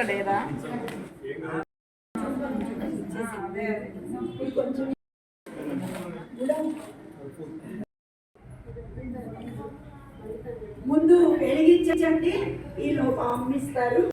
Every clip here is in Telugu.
లేదా ముందు వెలిగించండి, ఈ లోపం అమ్మిస్తారు.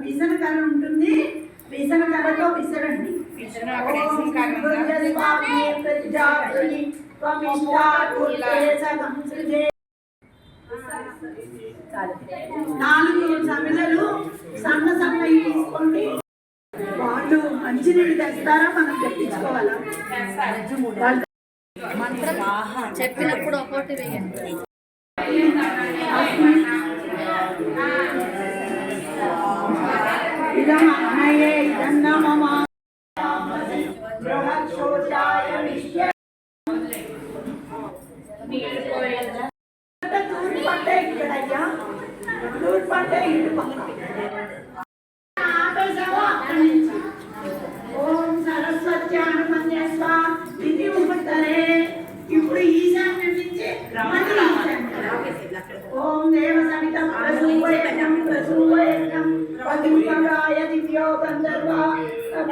విసనకర ఉంటుంది, విసనకరతో విసరండి. నాలుగు సమిలలు సన్న సన్నవి తీసుకోండి. వాళ్ళు మంచినీళ్ళు తెస్తారా, మనం తెప్పించుకోవాలా? మంత్రం చెప్పినప్పుడు ఒకటి వేయండి. ఇదం అన్నయే ఇదన్న మమ తూర్పు పట్టే ఇక్కడయ్యా, తూర్పు పట్టే ఇటు పక్కన. ఓం సరస్వత్యానుమన్యస్వ ఇది ఉపతరే. ఇప్పుడు ఈశాన్యం నుంచి ఓం దేవ సమితం ప్రసూయనం ప్రసూయనం పతిపరాయ దివ్యో గంధర్వ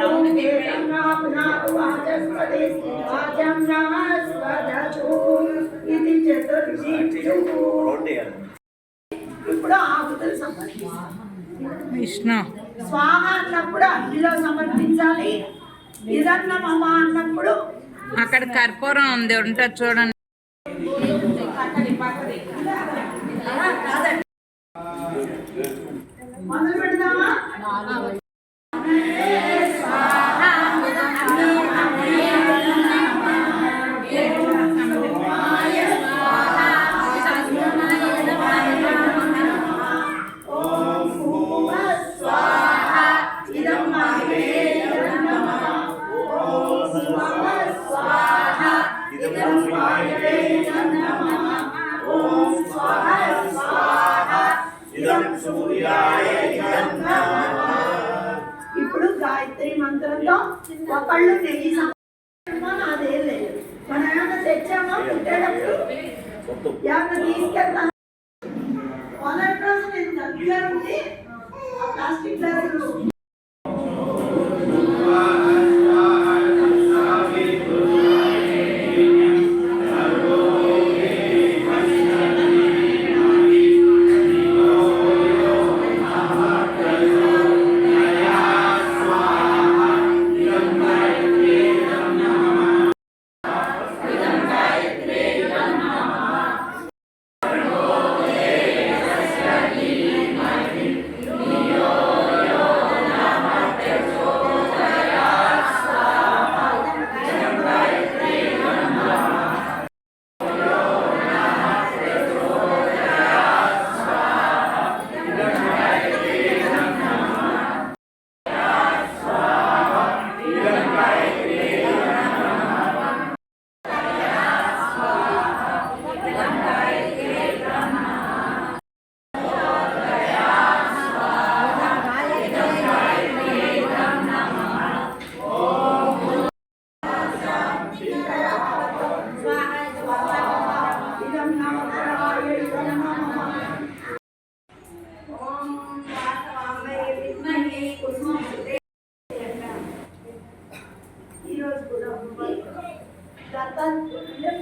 ఓం దేవనాపునాపు వాచస్పదే వాచం నమస్వదతు ఇది చతుర్షి. ఇప్పుడు ఆకులు సమర్పించాలి. విష్ణు స్వాహ అన్నప్పుడు అగ్నిలో సమర్పించాలి. ఇదన్న మమ అన్నప్పుడు అక్కడ కర్పూరం ఉంది, ఉంటుంది చూడండి. మొదలు పెడదామా? ఇప్పుడు గాయత్రి మంత్రంతో ఒకళ్ళు నెయ్యి అదే లేదు. మనం ఏమన్నా తెచ్చామో పుట్టేటప్పుడు ఏమన్నా తీసుకెళ్తాం. మొదటి రోజు నేను దగ్గర ఉండి ప్లాస్టిక్ గ్లాసులు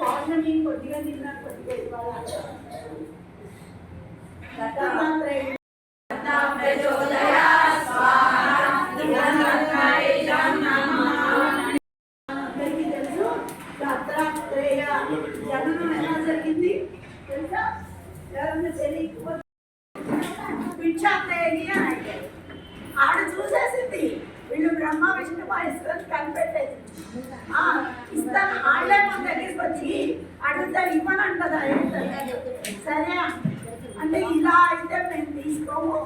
పౌర్ణమి కొద్దిగా తిన్నా కొద్దిగా ఇవ్వాలి. అందరికీ తెలుసు దత్తాత్రేయ జననం ఎలా జరిగింది తెలుసా? ఎవరన్నా తెలియకపోతే భిక్షాందేవి అని అడిగారు. ఆవిడ చూసేసింది వీళ్ళు బ్రహ్మ విష్ణు మహేశ్వరుని కనిపెట్టేది. ఇస్తాను ఆళ్ళే మన దగ్గరికి వచ్చి అడుగుతారు ఇవ్వని అంటదా ఏంటంటే సరే అంటే ఇలా అయితే మేము తీసుకోము,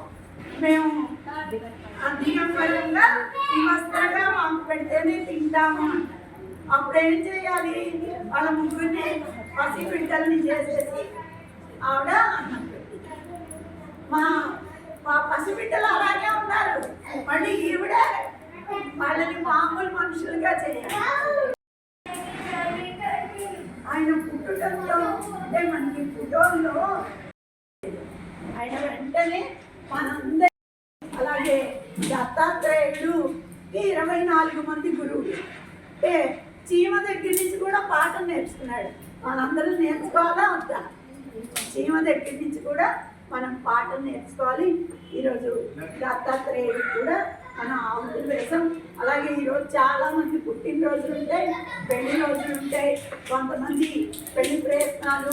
మేము నియమపరంగా ఈ వస్త్రంగా మాకు పెడితేనే తింటాము అంట. అప్పుడు ఏం చేయాలి? వాళ్ళ ముగ్గురిని పసిబిడ్డల్ని చేసేసి ఆవిడ అన్నం పెట్టింది. మా పసిబిడ్డలు అలాగే ఉన్నారు, మళ్ళీ ఈవిడే వాళ్ళని మామూలు మనుషులుగా చేయాలి. ఆయన పుట్టుటంలో అంటే మనకి ఫోటోల్లో ఆయన వెంటనే మనందరి అలాగే దత్తాత్రేయుడు 24 మంది గురువులు అంటే చీమ దగ్గర నుంచి కూడా పాఠం నేర్చుకున్నాడు. మనందరం నేర్చుకోవాలా వద్దా? చీమ దగ్గర నుంచి కూడా మనం పాఠం నేర్చుకోవాలి. ఈరోజు దత్తాత్రేయుడు కూడా మనం ఆవుతులు వేసాం. అలాగే ఈరోజు చాలా మంది పుట్టినరోజులు ఉంటాయి, పెళ్లి రోజులు ఉంటాయి. కొంతమంది పెళ్లి ప్రయత్నాలు,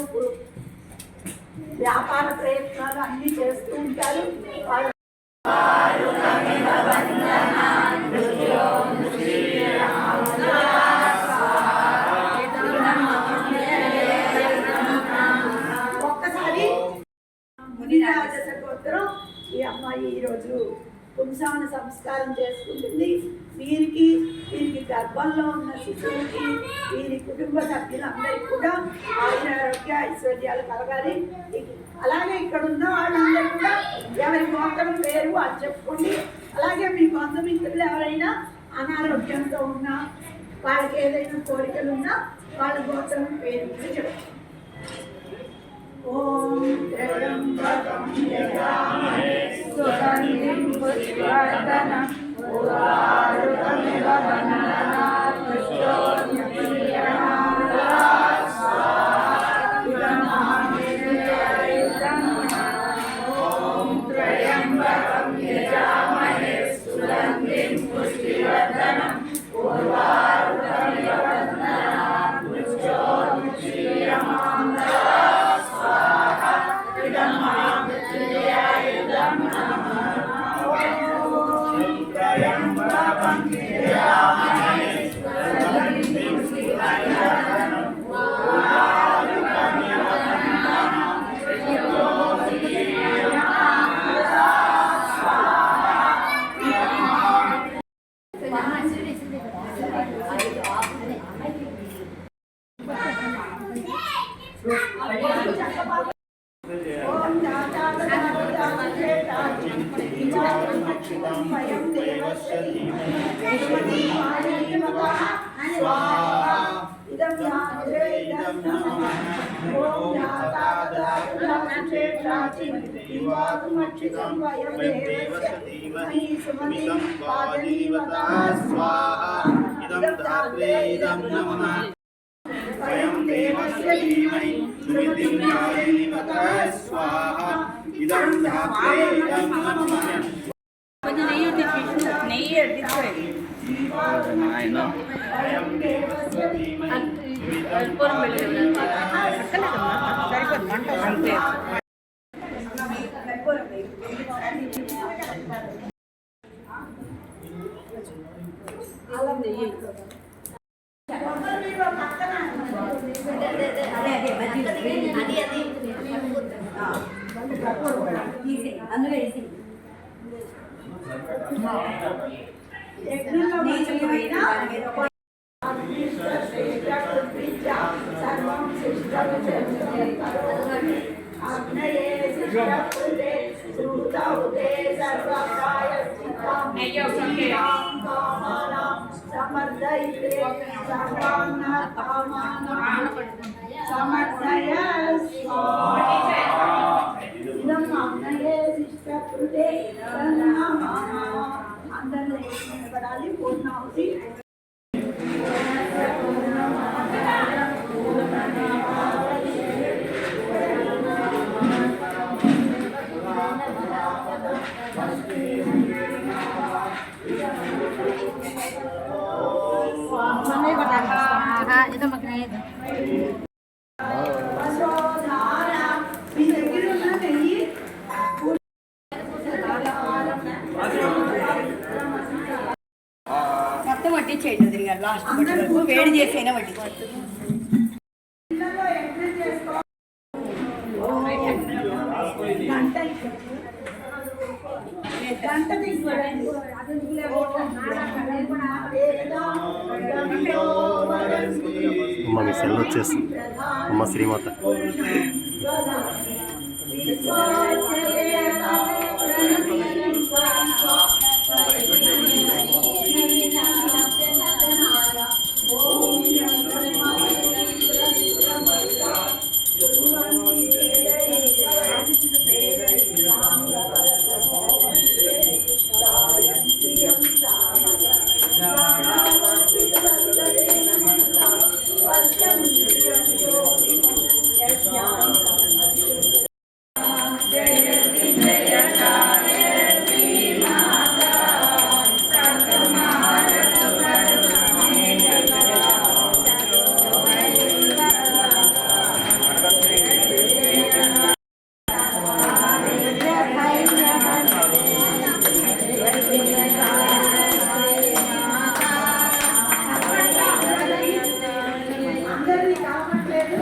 వ్యాపార ప్రయత్నాలు అన్నీ చేస్తూ ఉంటారు. ఒక్కసారి మునిరాజ గోత్రం ఈ అమ్మాయి ఈరోజు పుంసాన సంస్కారం చేసుకుంటుంది. వీరికి గర్భంలో ఉన్న శిశువుకి వీరి కుటుంబ సభ్యులందరికీ కూడా ఆరోగ్య ఐశ్వర్యాలు కలగాలి. అలాగే ఇక్కడ ఉన్న వాళ్ళందరూ కూడా ఎవరి గోత్రం పేరు అది చెప్పుకోండి. అలాగే మీ బంధుమిత్రులు ఎవరైనా అనారోగ్యంతో ఉన్నా, వాళ్ళకి ఏదైనా కోరికలు ఉన్నా వాళ్ళ గోత్రం పేరు కూడా చెప్పండి. ఓం త్రయంబకం యజామహే సుగంధిం పుష్టివర్ధనం ఉర్వారుకమివ బంధనాత్ పుష్టోన్యప్రియమానాత్ స్వాహాయుధం. ఓం త్రయంబకం యజామహే సుగంధిం పుష్టివర్ధనం ఉర్వారుకమివ బంధనాత్ పుష్టోన్యప్రియమానాత్ నెయ్యి అడ్డించాయి సరిపోదు మంట అంతే. అందులో వేసి అందరూ నిలబడాలి. పూర్ణాహుతి itu maknanya itu. వసోధార మీ దగ్గర ఉన్న నెయ్యి మొత్తం వడ్డించేయండి వదిన గారు లాస్ట్ వరకు వేడి చేసైనా వడ్డించండి. ఇళ్ళలో ఎంట్రీ చేసుకో గంట గంట తీసుకోండి. అమ్మ మీ సెల్ వచ్చేస్తుంది అమ్మ శ్రీమాత. అందరినీ కావట్లేదు.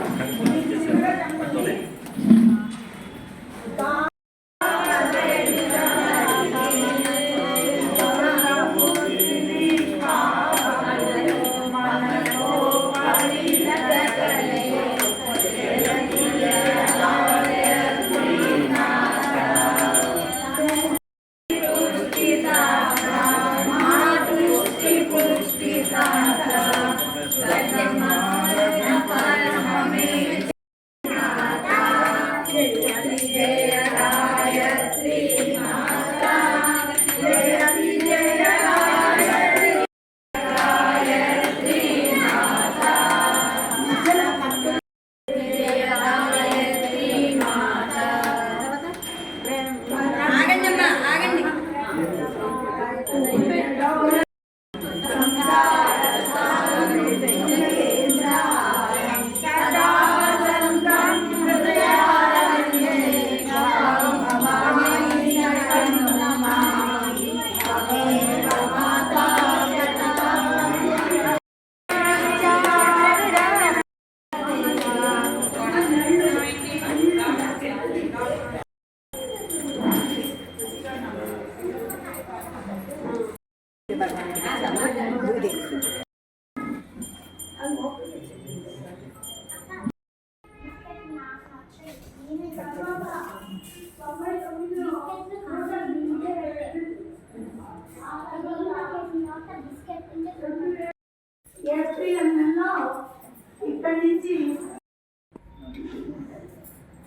ఆగండి అమ్మా ఆగండి. ఏప్రిల్ నెలలో ఇక్కడి నుంచి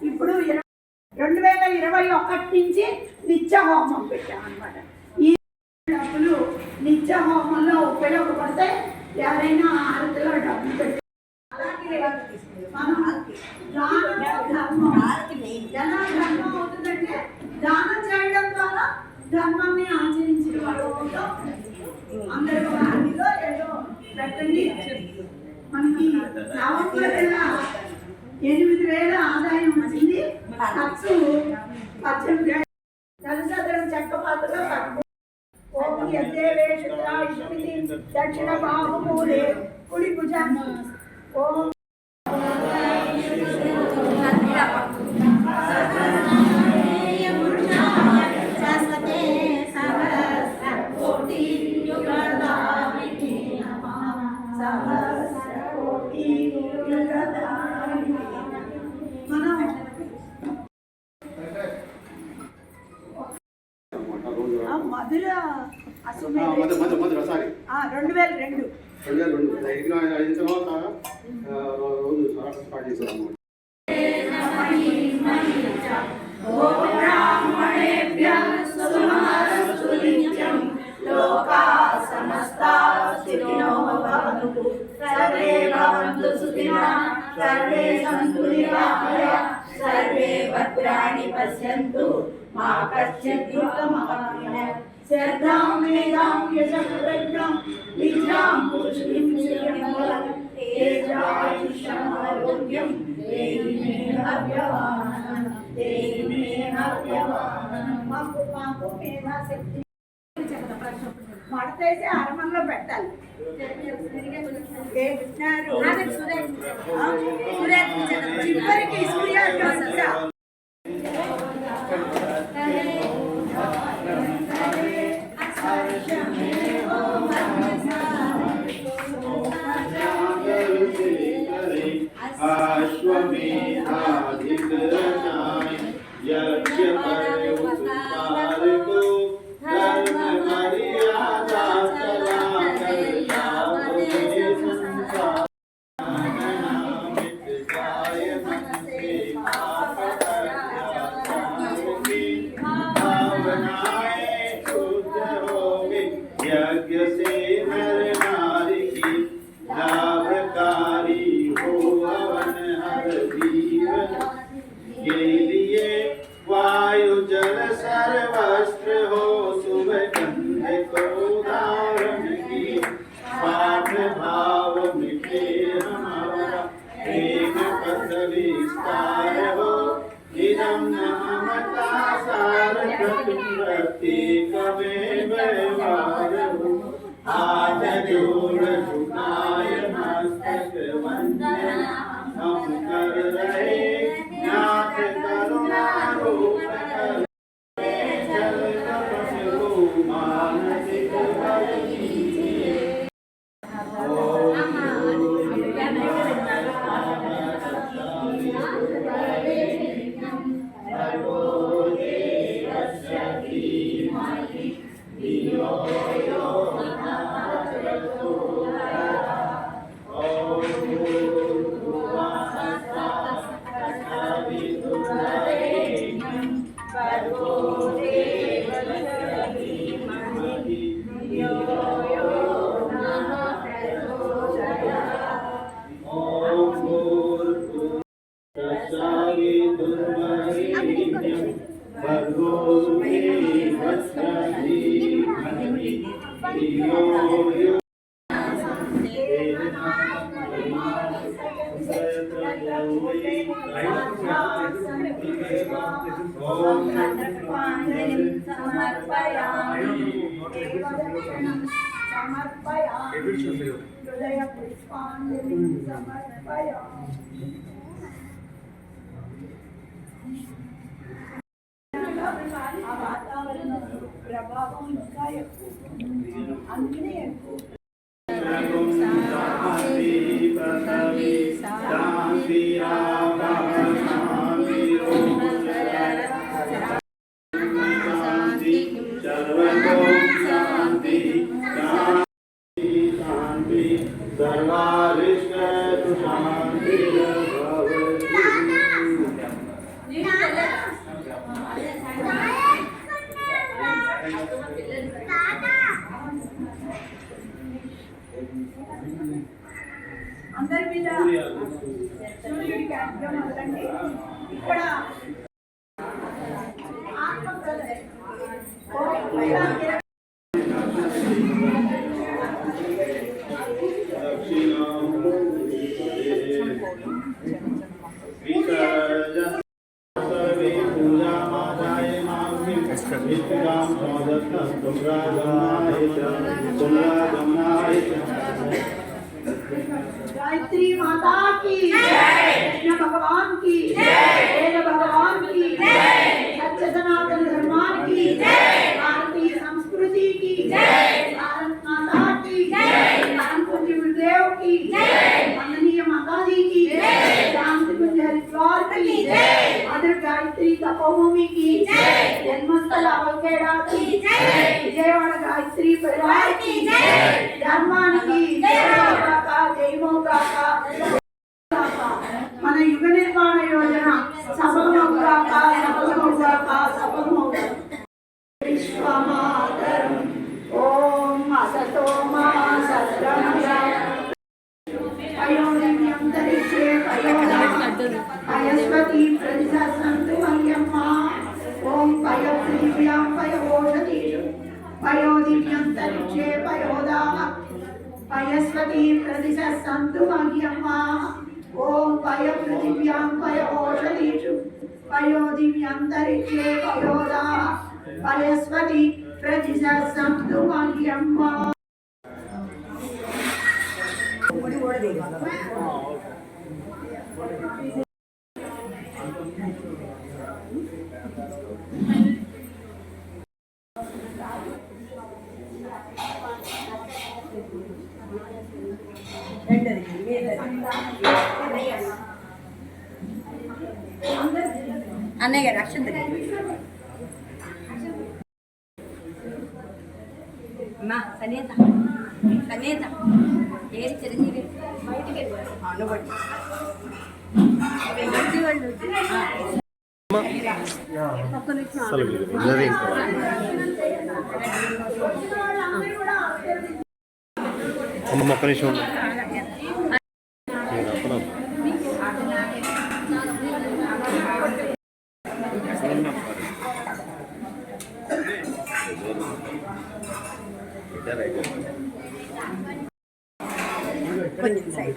ఇప్పుడు 2021 నుంచి నిత్య హోమం పెట్టామన్నమాట. ఈ డబ్బులు నిత్య హోమంలో ఉపయోగపడితే ఎవరైనా ఆరతిలో డబ్బులు పెట్టి మనం ఎలా ధర్మం అవుతుందంటే దానం చేయడం ద్వారా ధర్మాన్ని ఆచరించిన వాళ్ళు అందరూ ఆర్మీలో ఏదో పెట్టండి. మనకి నవంబర్ 8,000 ఆదాయం వచ్చింది. ఖర్చు 18,000. నలుసదరం చెక్క పాత్రలో దక్షిణ బాహుమూలే కుడి భుజం ఓం మధుర అసుమే 2002 అయిన తర్వాత రోజు స్టార్ట్ చేశారు. सर्वे भद्राणि पश्यन्तु मा कश्चित् दुःखमाप्नुयात् श्रद्धां मेधां यशः प्रज्ञां विद्यां पुरुषं तेजायुष्यमारोग्यं देहि मे हव्यवाहनं देहि मे हव्यवाहनं మాకు మేధాశక్తి మడతేసి అరమంలో పెట్టాలి చివరికి సూర్యాస్తమయం अश्वमेधाधिकरणाय यज्ञपरमुत्तारको धर्ममर्यादाचलाकर्यावने संसारनामित्ताय मनसे पापकर्याचलाकर्मी भावनाय शुद्ध होवे यज्ञ से नर नारी की लाभकारी हो हवन हर जीवन के लिए वायु जल सर्वस्त्र हो सुगंध को धारण की पाप भाव मिटे हमारा प्रेम पथ विस्तार हो इदं ममता सार प्रत्येक व्यवहार हो हाथ जोड़ झुकाए मस्तक वंदन हम कर रहे नाथ करुणा रूप जल तपस को मानसिक बल कीजिए హృదయ పుష్పాంజలి సమర్పయామి ఆ వాతావరణం ప్రభావం ఇంకా ఎక్కువ అందుకనే ఎక్కువ అందరి మీద సూర్యుడికి అర్థం వదలండి ఇక్కడ गायत्री माता की कृष्ण भगवान की वेद भगवान की सत्य सनातन धर्मान की भारतीय संस्कृति की भारत माता की कुंज गुरुदेव की माननीय माता जी की शांति कुंज हरिद्वार की मदर गायत्री तपोभूमि की जन्मस्थल अवलखेड़ा की विजयवाड़ गायत्री परिवार की धर्माనికి జయమోగాక మన యుగ నిర్మాణ యోజన సఫలమవుగాక సఫలమవుగాక సఫలమవుగాక విశ్వమాతరం ఓం అసతో మా సత్రమయ అయోనియంతరిక్షే పయోదా అయస్వతి ప్రతిసంతు మయ్యమ్మ ఓం పయోదివ్యాం పయోషధీషు పయోదివ్యంతరిక్షే పయోదా पयस्वती प्रतिशस्तन्तु मह्यम् ॐ पय पृथिव्यां पयोषधीषु पयोदिव्यन्तरिक्षे पयोदा पयस्वती प्रतिशस्तन्तु मह्यम् అన్నయ్య గారు అక్షంత అమ్మా కనేత కనేత ఏది చిరంజీవి బయటికి అనుబడి వాళ్ళు అసలు ఉన్నది ఇంకా అమ్మ ఒక్క నిమిషం ఉండు. నేను అప్పుడు కొంచెం సైడ్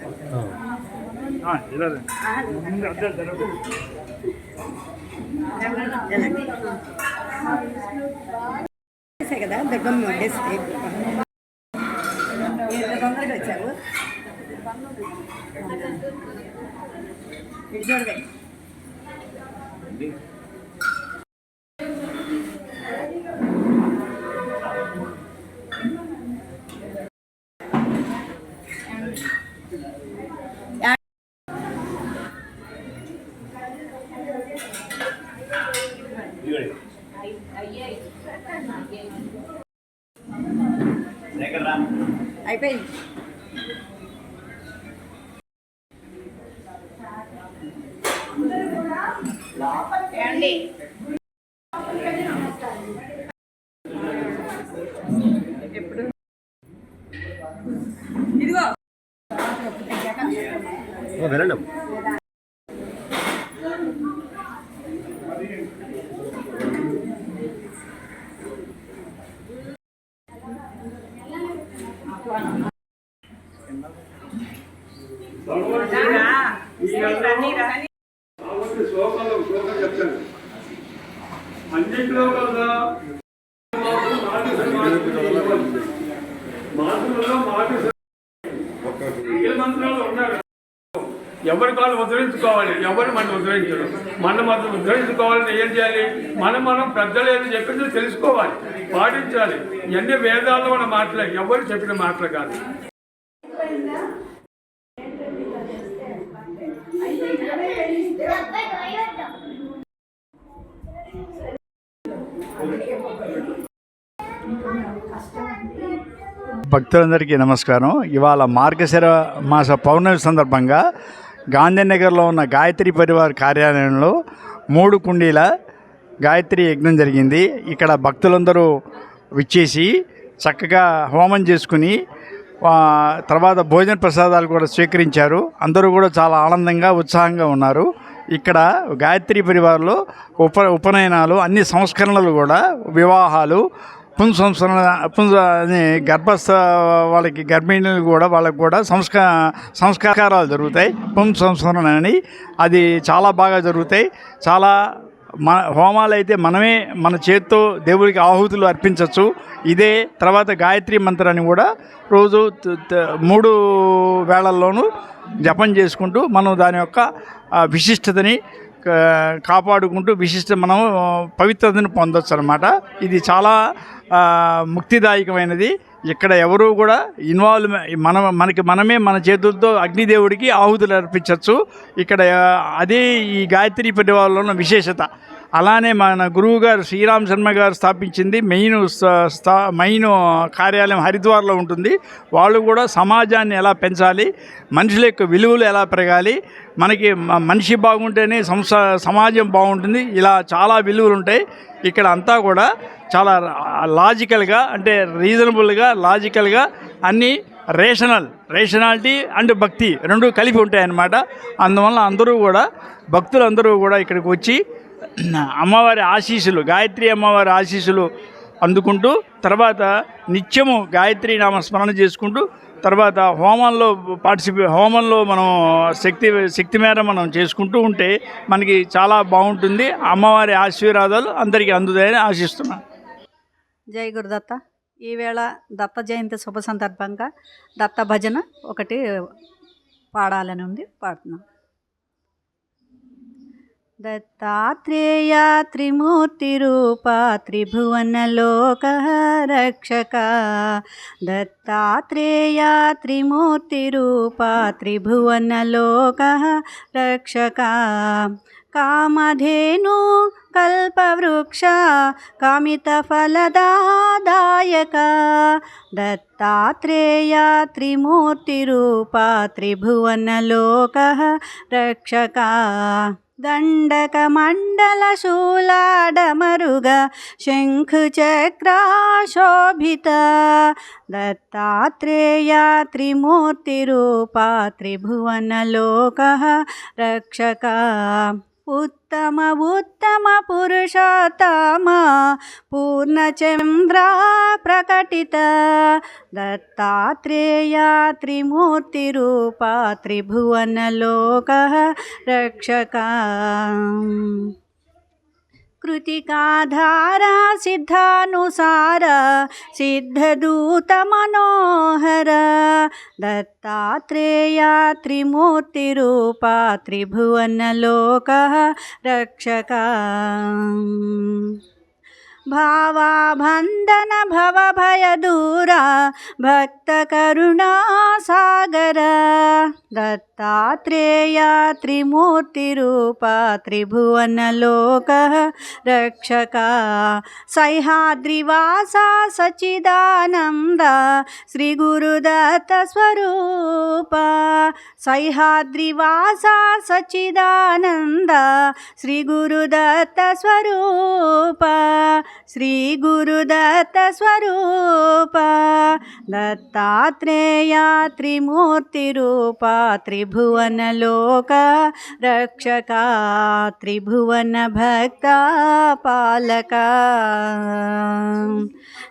కదా దుర్గమ్మ వండేస్తే ఎంత తొందరగా వచ్చావు ఇటు చూడవే అయిపోయింది ఇదిగో వెళ్ళండి. శ్లోకం చెప్తాను అన్నింటిలో కదా మాటలలో మాట మంత్రాలు ఉన్నారు. ఎవరి కాళ్ళు ఉద్ధరించుకోవాలి, ఎవరు మనం ఉద్ధరించడం, మనం మాత్రం ఉద్ధరించుకోవాలని ఏం చేయాలి, మనం పెద్దలు ఏదో చెప్పిందో తెలుసుకోవాలి, పాటించాలి. ఇవన్నీ వేదాల్లో మన మాటలే, ఎవరు చెప్పిన మాటలు కాదు. భక్తులందరికీ నమస్కారం. ఇవాళ మార్గశిర మాస పౌర్ణమి సందర్భంగా గాంధీనగర్లో ఉన్న గాయత్రి పరివార్ కార్యాలయంలో 3 కుండీల గాయత్రి యజ్ఞం జరిగింది. ఇక్కడ భక్తులందరూ విచ్చేసి చక్కగా హోమం చేసుకుని తర్వాత భోజన ప్రసాదాలు కూడా స్వీకరించారు. అందరూ కూడా చాలా ఆనందంగా ఉత్సాహంగా ఉన్నారు. ఇక్కడ గాయత్రి పరివార్లో ఉపనయనాలు, అన్ని సంస్కరణలు కూడా, వివాహాలు, గర్భస్థ వాళ్ళకి గర్భిణీలు కూడా వాళ్ళకి కూడా సంస్కారాలు జరుగుతాయి. సంస్కరణ అని అది చాలా బాగా జరుగుతాయి. చాలా హోమాలు అయితే మనమే మన చేత్తో దేవుడికి ఆహుతులు అర్పించవచ్చు. ఇదే తర్వాత గాయత్రి మంత్రాన్ని కూడా రోజు 3 వేళల్లోనూ జపం చేసుకుంటూ మనం దాని యొక్క విశిష్టతని కాపాడుకుంటూ మనం పవిత్రతను పొందొచ్చు అన్నమాట. ఇది చాలా ముక్తిదాయకమైనది. ఇక్కడ ఎవరు కూడా మనమే మన చేతులతో అగ్నిదేవుడికి ఆహుతులు అర్పించవచ్చు. ఇక్కడ అదే ఈ గాయత్రి పరివారంలో ఉన్న విశేషత. అలానే మన గురువు గారు శ్రీరామ్ శర్మ గారు స్థాపించింది మెయిన్ కార్యాలయం హరిద్వార్లో ఉంటుంది. వాళ్ళు కూడా సమాజాన్ని ఎలా పెంచాలి, మనుషుల యొక్క విలువలు ఎలా పెరగాలి, మనిషి బాగుంటేనే సమాజం బాగుంటుంది, ఇలా చాలా విలువలు ఉంటాయి. ఇక్కడ అంతా కూడా చాలా లాజికల్గా, అంటే రీజనబుల్గా, లాజికల్గా అన్నీ రేషనాలిటీ అండ్ భక్తి 2 కలిపి ఉంటాయన్నమాట. అందువల్ల భక్తులందరూ కూడా ఇక్కడికి వచ్చి అమ్మవారి ఆశీస్సులు, గాయత్రి అమ్మవారి ఆశీస్సులు అందుకుంటూ తర్వాత నిత్యము గాయత్రి నామ స్మరణ చేసుకుంటూ తర్వాత హోమంలో మనం శక్తి మేర మనం చేసుకుంటూ ఉంటే మనకి చాలా బాగుంటుంది. అమ్మవారి ఆశీర్వాదాలు అందరికీ అందుతాయని ఆశిస్తున్నాను. జై గురుదత్త. ఈవేళ దత్త జయంతి శుభ సందర్భంగా దత్త భజన ఒకటి పాడాలని ఉంది, పాడుతున్నాం. దత్తాత్రేయ త్రిమూర్తి రూప త్రిభువన లోక రక్షక. దత్తాత్రేయ త్రిమూర్తి రూప త్రిభువన లోక రక్షక. కామధేను కల్పవృక్ష కామిత ఫలదాయక. దత్తాత్రేయ త్రిమూర్తి రూప త్రిభువన లోక రక్షక. దండక మండల శూలాడమరుగ శంఖు చక్రాశోభిత. దత్తాత్రేయ త్రిమూర్తి రూప త్రిభువన లోక రక్షక. ఉత్తమ పురుషోత్తమ పూర్ణచంద్ర ప్రకటిత. దత్తాత్రేయ త్రిమూర్తి రూప త్రిభువన లోక రక్షక. కృతికాధార సిద్ధానుసార సిద్ధదూత మనోహర. దత్తాత్రేయ త్రిమూర్తి రూప త్రిభువన లోక రక్షక. భావాబంధన భవభయదూర భక్త కరుణా సాగర. దత్తాత్రేయ త్రిమూర్తి రూప త్రిభువన లోక రక్షక. సహ్యాద్రివాస సచ్చిదానంద శ్రీ గురుదత్త స్వరూప. సహ్యాద్రివాస సచ్చిదానంద శ్రీ గురుదత్త స్వరూప. శ్రీ గురుదత్త స్వరూప. దత్తాత్రేయ త్రిమూర్తి రూప త్రిభువన లోక రక్షక. త్రిభువన భక్త పాలక.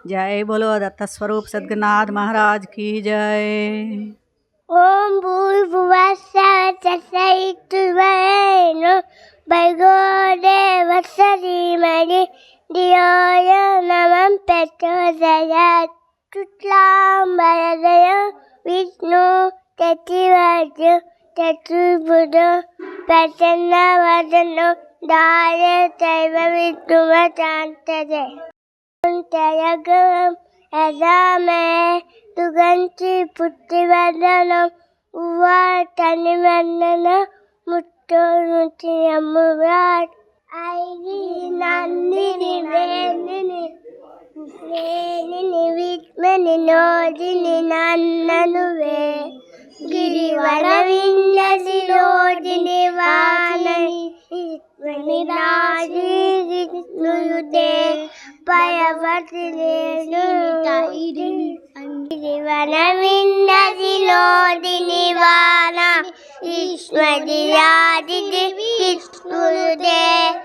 జై బోలో దత్త స్వరూప్ సద్గురునాథ్ మహారాజ్ की जय. ఓం భూర్భువస్సవతసైతుర్వరేణ్యో భర్గో దేవస్య ధీమహి ధియోయ నమః ప్రచోదయాత్. శుక్లాంబరధరం విష్ణు చతుర్భుజం చతుర్భుజం ప్రసన్నవదనం ధ్యాయేతైవ విష్ణుమచాంతతే. కుంతయగం యదామే తుగంచి పుత్రివర్ధనం ఉవాటనివర్ధన ముట్టోనుచి అమ్మురాట్. ఐది నందిని వేణిని విద్మని నోదిని నన్ననువే. గిరివర విన్యసిలోదిని వాణి రాజీనుదే పయవతిని గిరివర విన్యసిలోదిని వాణ ఈశ్వరి రాజి విష్ణుదే.